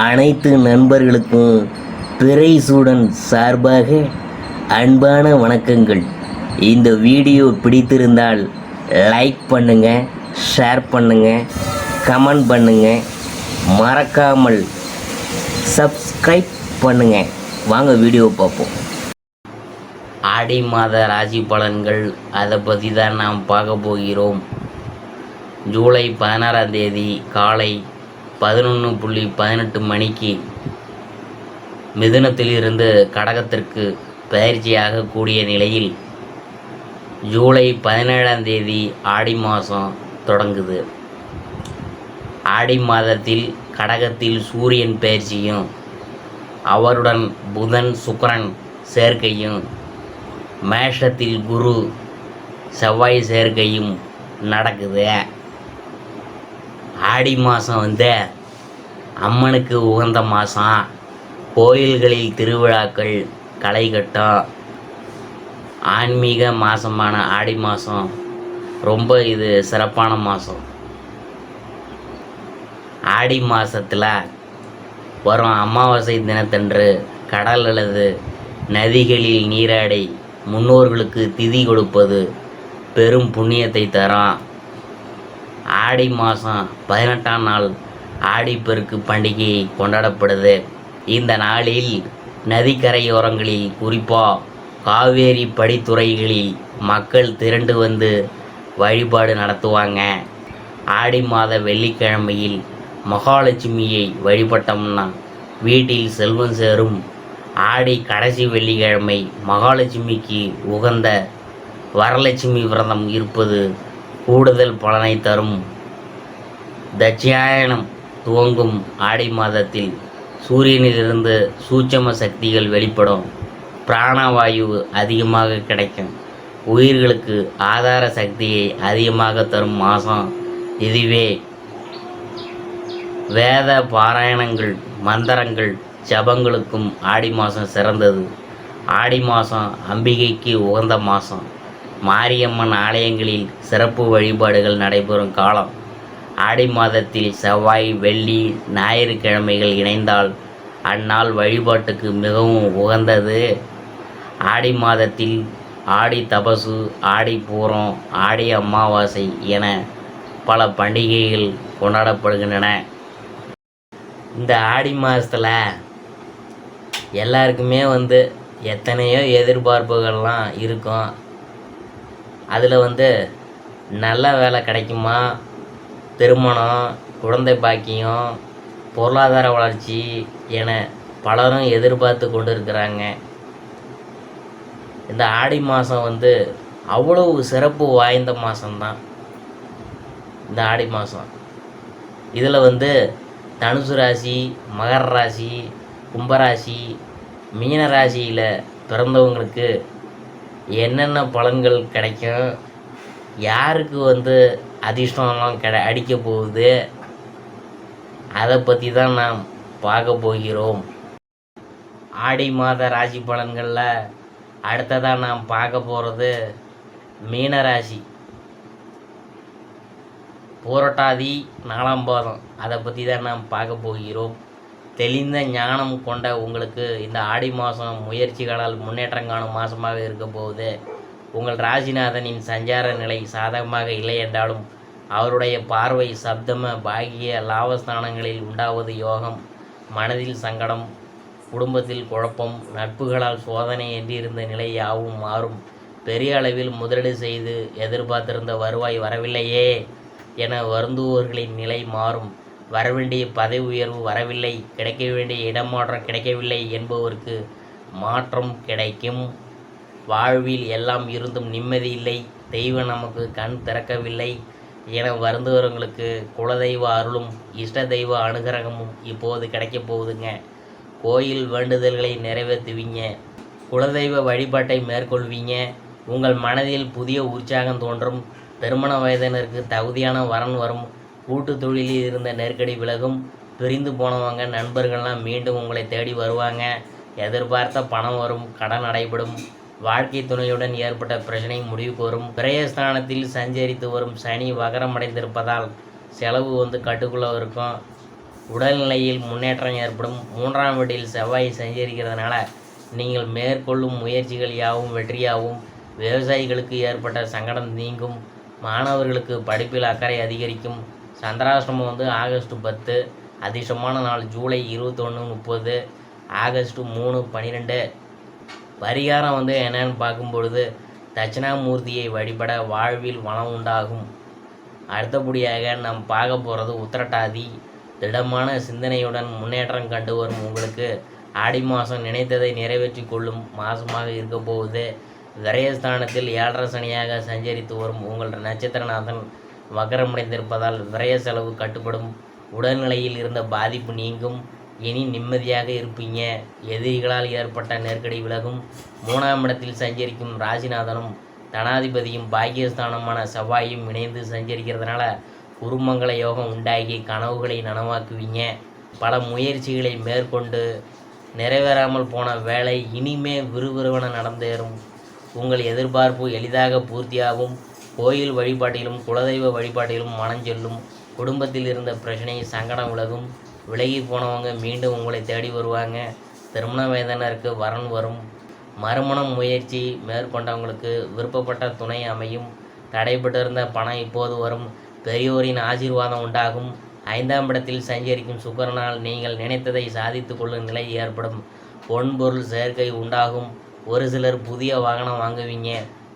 அனைத்து நண்பர்களுக்கும் பிறைசூடன் சார்பாக அன்பான வணக்கங்கள். இந்த வீடியோ பிடித்திருந்தால் லைக் பண்ணுங்கள், ஷேர் பண்ணுங்கள், கமெண்ட் பண்ணுங்கள், மறக்காமல் சப்ஸ்கிரைப் பண்ணுங்கள். வாங்க வீடியோ பார்ப்போம். ஆடி மாத ராசி பலன்கள், அதை பற்றி தான் நாம் பார்க்க போகிறோம். ஜூலை 16ஆம் தேதி காலை 11:18 மணிக்கு மிதுனத்திலிருந்து கடகத்திற்கு பயிற்சியாக கூடிய நிலையில் ஜூலை 17ஆம் தேதி ஆடி மாதம் தொடங்குது. ஆடி மாதத்தில் கடகத்தில் சூரியன் பயிற்சியும் அவருடன் புதன் சுக்கிரன் சேர்க்கையும் மேஷத்தில் குரு செவ்வாய் சேர்க்கையும் நடக்குது. ஆடி மாதம் அம்மனுக்கு உகந்த மாதம். கோயில்களில் திருவிழாக்கள் களை கட்டும். ஆன்மீக மாதமான ஆடி மாதம் ரொம்ப இது சிறப்பான மாதம். ஆடி மாதத்தில் வரும் அமாவாசை தினத்தன்று கடல் அல்லது நதிகளில் நீராடி முன்னோர்களுக்கு திதி கொடுப்பது பெரும் புண்ணியத்தை தரும். ஆடி மாதம் 18ஆம் நாள் ஆடிப்பெருக்கு பண்டிகை கொண்டாடப்படுது. இந்த நாளில் நதிக்கரையோரங்களில் குறிப்பாக காவேரி படித்துறைகளில் மக்கள் திரண்டு வந்து வழிபாடு நடத்துவாங்க. ஆடி மாத வெள்ளிக்கிழமையில் மகாலட்சுமியை வழிபட்டோம்னா வீட்டில் செல்வம் சேரும். ஆடி கடைசி வெள்ளிக்கிழமை மகாலட்சுமிக்கு உகந்த வரலட்சுமி விரதம் இருப்பது கூடுதல் பலனை தரும். தட்சிணாயனம் துவங்கும் ஆடி மாதத்தில் சூரியனிலிருந்து சூட்சம சக்திகள் வெளிப்படும். பிராணவாயு அதிகமாக கிடைக்கும். உயிர்களுக்கு ஆதார சக்தியை அதிகமாக தரும் மாதம் இதுவே. வேத பாராயணங்கள், மந்திரங்கள், ஜபங்களுக்கும் ஆடி மாதம் சிறந்தது. ஆடி மாதம் அம்பிகைக்கு உகந்த மாதம். மாரியம்மன் ஆலயங்களில் சிறப்பு வழிபாடுகள் நடைபெறும் காலம். ஆடி மாதத்தில் செவ்வாய், வெள்ளி, ஞாயிற்றுக்கிழமைகள் இணைந்தால் அந்நாள் வழிபாட்டுக்கு மிகவும் உகந்தது. ஆடி மாதத்தில் ஆடி தபசு, ஆடி பூரம், ஆடி அமாவாசை என பல பண்டிகைகள் கொண்டாடப்படுகின்றன. இந்த ஆடி மாதத்தில் எல்லாருக்குமே எத்தனையோ எதிர்பார்ப்புகள்லாம் இருக்கும். அதில் நல்ல வேலை கிடைக்குமா, திருமணம், குழந்தை பாக்கியம், பொருளாதார வளர்ச்சி என பலரும் எதிர்பார்த்து கொண்டு இருக்கிறாங்க. இந்த ஆடி மாதம் அவ்வளவு சிறப்பு வாய்ந்த மாதம்தான் இந்த ஆடி மாதம். இதில் தனுசு ராசி, மகர ராசி, கும்பராசி, மீன ராசியில் பிறந்தவங்களுக்கு என்னென்ன பலன்கள் கிடைக்கும், யாருக்கு அதிர்ஷ்டம்லாம் அடிக்க போகுது, அதை பற்றி தான் நாம் பார்க்க போகிறோம். ஆடி மாத ராசி பலன்களில் அடுத்ததாக நாம் பார்க்க போகிறது மீனராசி. பூரட்டாதி 4ஆம் பாதம், அதை பற்றி தான் நாம் பார்க்க போகிறோம். தெளிந்த ஞானம் கொண்ட உங்களுக்கு இந்த ஆடி மாதம் முயற்சிகளால் முன்னேற்றம் காணும் மாதமாக இருக்க போகுது. உங்கள் ராசிநாதனின் சஞ்சார நிலை சாதகமாக இல்லை என்றாலும் அவருடைய பார்வை சப்தம பாகிய லாபஸ்தானங்களில் உண்டாவது யோகம். மனதில் சங்கடம், குடும்பத்தில் குழப்பம், நட்புகளால் சோதனை என்றிருந்த நிலை யாவும் மாறும். பெரிய அளவில் முதலீடு செய்து எதிர்பார்த்திருந்த வருவாய் வரவில்லையே என வருந்துவோர்களின் நிலை மாறும். வரவேண்டிய பதவி உயர்வு வரவில்லை, கிடைக்க வேண்டிய இடமாற்றம் கிடைக்கவில்லை என்பவருக்கு மாற்றம் கிடைக்கும். வாழ்வில் எல்லாம் இருந்தும் நிம்மதி இல்லை, தெய்வம் நமக்கு கண் திறக்கவில்லை என வருந்துவர்களுக்கு குலதெய்வ அருளும் இஷ்ட தெய்வ அனுகிரகமும் இப்போது கிடைக்க போகுதுங்க. கோயில் வேண்டுதல்களை நிறைவேற்றுவீங்க, குலதெய்வ வழிபாட்டை மேற்கொள்வீங்க. உங்கள் மனதில் புதிய உற்சாகம் தோன்றும். திருமண வயதினருக்கு தகுதியான வரன் வரும். கூட்டு தொழிலில் இருந்த நெருக்கடி விலகும். பிரிந்து போனவங்க நண்பர்கள்லாம் மீண்டும் உங்களை தேடி வருவாங்க. எதிர்பார்த்த பணம் வரும். கடன் அடைபடும். வாழ்க்கை துணையுடன் ஏற்பட்ட பிரச்சனை முடிவுக்கு வரும். பிரயஸ்தானத்தில் சஞ்சரித்து வரும் சனி வகரமடைந்திருப்பதால் செலவு கட்டுக்குள்ளே இருக்கும். உடல்நிலையில் முன்னேற்றம் ஏற்படும். 3ஆம் வீட்டில் செவ்வாய் சஞ்சரிக்கிறதுனால நீங்கள் மேற்கொள்ளும் முயற்சிகள் யாவும் வெற்றியாகும். விவசாயிகளுக்கு ஏற்பட்ட சங்கடம் நீங்கும். மாணவர்களுக்கு படிப்பில் அக்கறை அதிகரிக்கும். சந்திராஷ்டமம் ஆகஸ்ட் 10. அதிர்ஷ்டமான நாள் ஜூலை 21, 30, ஆகஸ்ட் 3, 12. பரிகாரம் என்னன்னு பார்க்கும்பொழுது தட்சிணாமூர்த்தியை வழிபட வாழ்வில் வளம் உண்டாகும். அடுத்தபடியாக நாம் பார்க்க போகிறது உத்திரட்டாதி. திடமான சிந்தனையுடன் முன்னேற்றம் கண்டு வரும் உங்களுக்கு ஆடி மாதம் நினைத்ததை நிறைவேற்றி கொள்ளும் மாதமாக இருக்க போகுது. விரயஸ்தானத்தில் 7.5 சனியாக சஞ்சரித்து வரும் உங்கள் நட்சத்திரநாதன் வக்கரமடைந்திருப்பதால் விரய செலவு கட்டுப்படும். உடல்நிலையில் இருந்த பாதிப்பு நீங்கும். இனி நிம்மதியாக இருப்பீங்க. எதிரிகளால் ஏற்பட்ட நெருக்கடி விலகும். 3ஆம் இடத்தில் சஞ்சரிக்கும் ராசிநாதனும் தனாதிபதியும் பாக்கியஸ்தானமான செவ்வாயும் இணைந்து சஞ்சரிக்கிறதுனால குருமங்கள யோகம் உண்டாகி கனவுகளை நனவாக்குவீங்க. பல முயற்சிகளை மேற்கொண்டு நிறைவேறாமல் போன வேலை இனிமே விறுவிறுவென நடந்தேறும். உங்கள் எதிர்பார்ப்பு எளிதாக பூர்த்தியாகும். கோயில் வழிபாட்டிலும் குலதெய்வ வழிபாட்டிலும் மனம் செல்லும். குடும்பத்தில் இருந்த பிரச்சனை சங்கடம் விலகும். விலகி போனவங்க மீண்டும் உங்களை தேடி வருவாங்க. திருமண வயதினருக்கு வரன் வரும். மறுமணம் முயற்சி மேற்கொண்டவங்களுக்கு விருப்பப்பட்ட துணை அமையும். தடைபட்டிருந்த பணம் இப்போது வரும். பெரியோரின் ஆசீர்வாதம் உண்டாகும். 5ஆம் இடத்தில் சஞ்சரிக்கும் சுக்கிரனால் நீங்கள் நினைத்ததை சாதித்து கொள்ளும் நிலை ஏற்படும். பொன்பொருள் சேர்க்கை உண்டாகும். ஒரு சிலர் புதிய வாகனம் வாங்குவீங்க.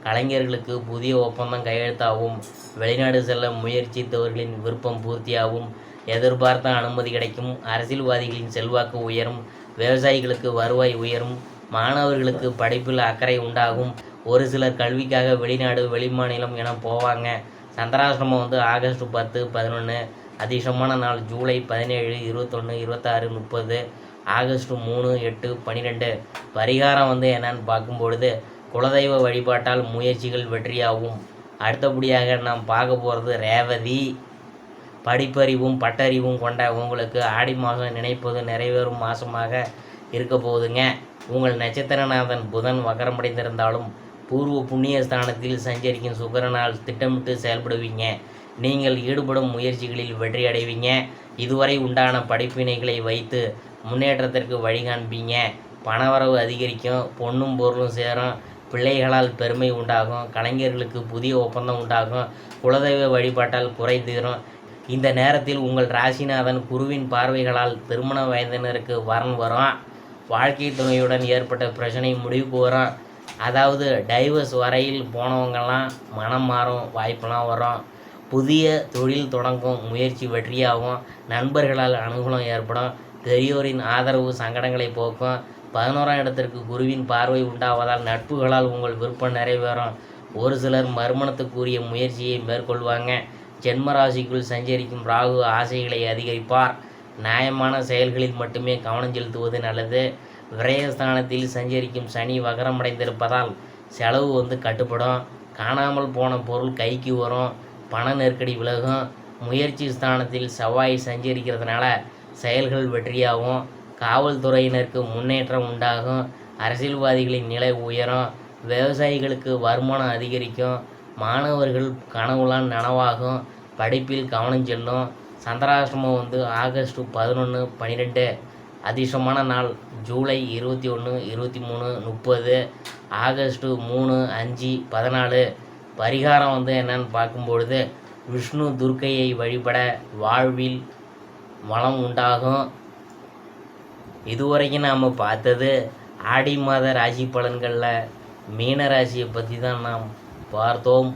கலைஞர்களுக்கு புதிய ஒப்பந்தம் கையெழுத்தாகும். வெளிநாடு செல்ல முயற்சித்தவர்களின் விருப்பம் பூர்த்தியாகும். எதிர்பார்த்த அனுமதி கிடைக்கும். அரசியல்வாதிகளின் செல்வாக்கு உயரும். விவசாயிகளுக்கு வருவாய் உயரும். மாணவர்களுக்கு படிப்பில் அக்கறை உண்டாகும். ஒரு சிலர் கல்விக்காக வெளிநாடு வெளிமாநிலம் என போவாங்க. சந்திராசிரமம் ஆகஸ்ட் 10, 11. அதிர்ஷ்டமான நாள் ஜூலை 17, 21, 26, 30, ஆகஸ்ட் 3, 8, 12. பரிகாரம் என்னன்னு பார்க்கும்பொழுது குலதெய்வ வழிபாட்டால் முயற்சிகள் வெற்றியாகும். அடுத்தபடியாக நாம் பார்க்க போகிறது ரேவதி. படிப்பறிவும் பட்டறிவும் கொண்ட உங்களுக்கு ஆடி மாதம் நினைப்பது நிறைவேறும் மாதமாக இருக்க போகுதுங்க. உங்கள் நட்சத்திரநாதன் புதன் வக்கரமடைந்திருந்தாலும் பூர்வ புண்ணிய ஸ்தானத்தில் சஞ்சரிக்கும் சுக்கிரனால் திட்டமிட்டு செயல்படுவீங்க. நீங்கள் ஈடுபடும் முயற்சிகளில் வெற்றி அடைவீங்க. இதுவரை உண்டான படிப்பினைகளை வைத்து முன்னேற்றத்திற்கு வழிகாண்பீங்க. பணவரவு அதிகரிக்கும். பொன்னும் பொருளும் சேரும். பிள்ளைகளால் பெருமை உண்டாகும். கலைஞர்களுக்கு புதிய ஒப்பந்தம் உண்டாகும். குலதெய்வ வழிபாட்டால் குறை தீரும். இந்த நேரத்தில் உங்கள் ராசிநாதன் குருவின் பார்வைகளால் திருமண வயதினருக்கு வரன் வரும். வாழ்க்கை துணையுடன் ஏற்பட்ட பிரச்சனை முடிவுக்கு வரும். அதாவது டைவர்ஸ் வரையில் போனவங்கெல்லாம் மனம் மாறும் வாய்ப்பெல்லாம் வரும். புதிய தொழில் தொடங்கும் முயற்சி வெற்றியாகும். நண்பர்களால் அனுகூலம் ஏற்படும். பெரியோரின் ஆதரவு சங்கடங்களை போக்கும். 11ஆம் இடத்திற்கு குருவின் பார்வை உண்டாவதால் நட்புகளால் உங்கள் விருப்பம் நிறைவேறும். ஒரு சிலர் மறுமணத்துக்குரிய முயற்சியை மேற்கொள்வாங்க. ஜென்மராசிக்குள் சஞ்சரிக்கும் ராகு ஆசைகளை அதிகரிப்பார். நியாயமான செயல்களில் மட்டுமே கவனம் செலுத்துவது நல்லது. விரயஸ்தானத்தில் சஞ்சரிக்கும் சனி வக்கரமடைந்திருப்பதால் செலவு கட்டுப்படும். காணாமல் போன பொருள் கைக்கு வரும். பண நெருக்கடி விலகும். முயற்சி ஸ்தானத்தில் செவ்வாய் சஞ்சரிக்கிறதுனால செயல்கள் வெற்றியாகும். காவல்துறையினருக்கு முன்னேற்றம் உண்டாகும். அரசியல்வாதிகளின் நிலை உயரும். விவசாயிகளுக்கு வருமானம் அதிகரிக்கும். மாணவர்கள் கனவுலாம் நனவாகும். படிப்பில் கவனம் செல்லும். சந்திராஷ்டமம் ஆகஸ்ட் 11, 12. அதிர்ஷ்டமான நாள் ஜூலை 21, 23, 30, ஆகஸ்ட் 3, 5, 14. பரிகாரம் என்னன்னு பார்க்கும்பொழுது விஷ்ணு துர்க்கையை வழிபட வாழ்வில் வளம் உண்டாகும். இதுவரைக்கும் நாம் பார்த்தது ஆடி மாத ராசி பலன்களில் மீன ராசியை பற்றி தான் நாம் பார்த்தோம்.